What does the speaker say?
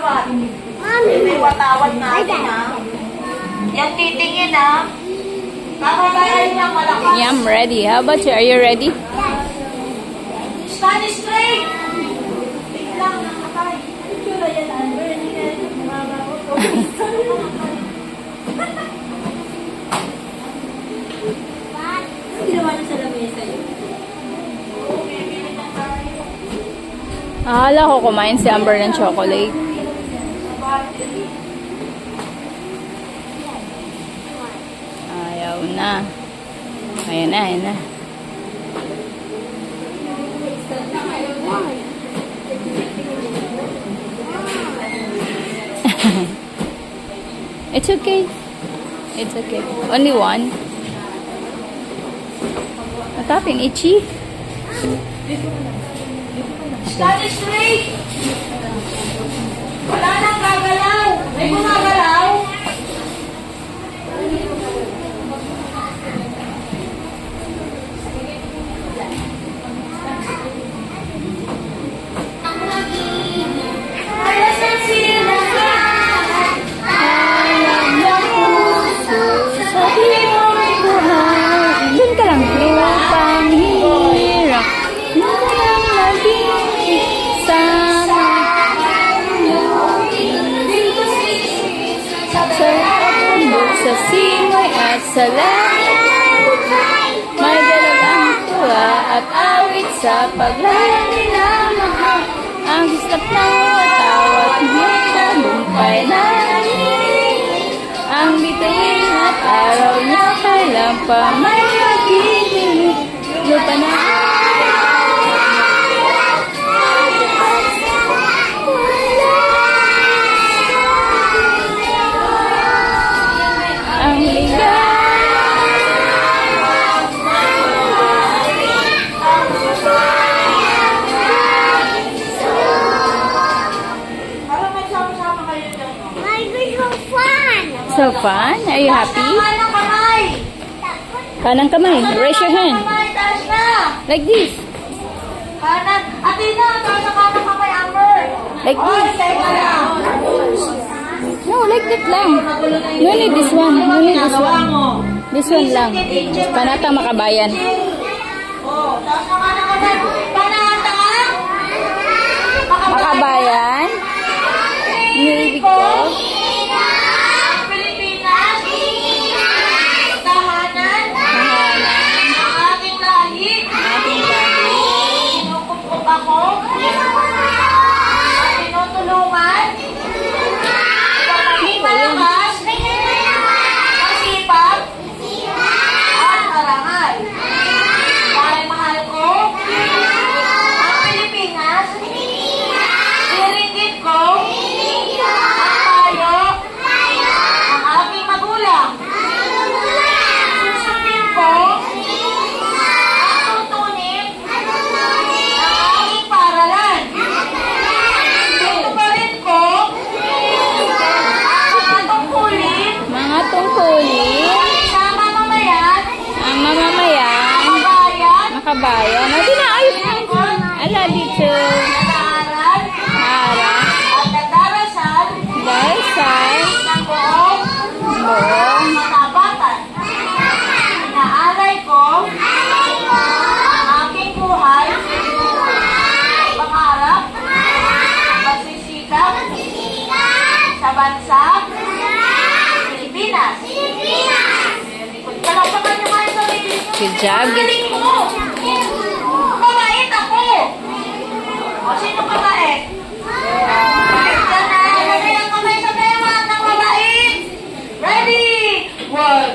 watawat. May watawat natin, ha? Yan titingin, ha? Kakagayan niya malakas. Yeah, I'm ready. How about you? Are you ready? Stand straight! Tingnan lang, nakakay. Itsura yan, Amber. Hindi kaya ito bumaba ko. Ginawa niya sa lamesa yun. Akala ko kumain si Amber ng chocolate. Ayaw na. Ayan na, ayan na. It's okay. It's okay. Only one. What happened, Itchy? Stand straight! Wala nang gagalaw! May gumagalaw! Doon ka lang. Lupang hirap. Nalang maging sama. Sa simoy at sa langit. May dalagang tuwa at awit sa paglalaki na mahal. Ang gisap ng watawat mo tagumpay na ang bituin at araw niya kailan pa may magiging lupa na ang ligaw. Parang magsama-sama kayo dyan. So fun? Are you happy? Kanang kamay! Kanang kamay. Raise your hand. Kamay, taas na! Like this. Kanan! Atina! Taas na kanang kamay, Amber! Like Oy, this. teka lang! No, like that lang. No need this one. No need this one. This one lang. Panata makabayan. Oh, taas na kanang kamay! Panata ka! Makabayan. Nilibig ko. Pilipinas! Tahanan! Mahalan. Ang aking lahi! Ating lahi. Kinukumpok ako! At tinutulungan! Maging malakas! Masipag! At marangal! Dahil mahal ko! Ang Pilipinas! Iringgit ko! Ang payo! Ang aking magulang! Susundin ko! Ang tutunin! Ang aking paralan! Tutuparin ko! Ang mga tungkulin! Mga tungkulin. Sa mamamayan! Ang mamamayan. Ang bayan! Makabayan. Hindi na ayos na. Ala dito. Nag-aaral! Harap. At nagdarasal! Dasal. Ng buong Buong. katapatan! Inaalay ko! Ang aking buhay! Pangarap! Pagsisikap! Sa bansa! Pilipinas! Very good. Kalakpakan niyo nga yung sarili niyo. Good job. Ang galing mo!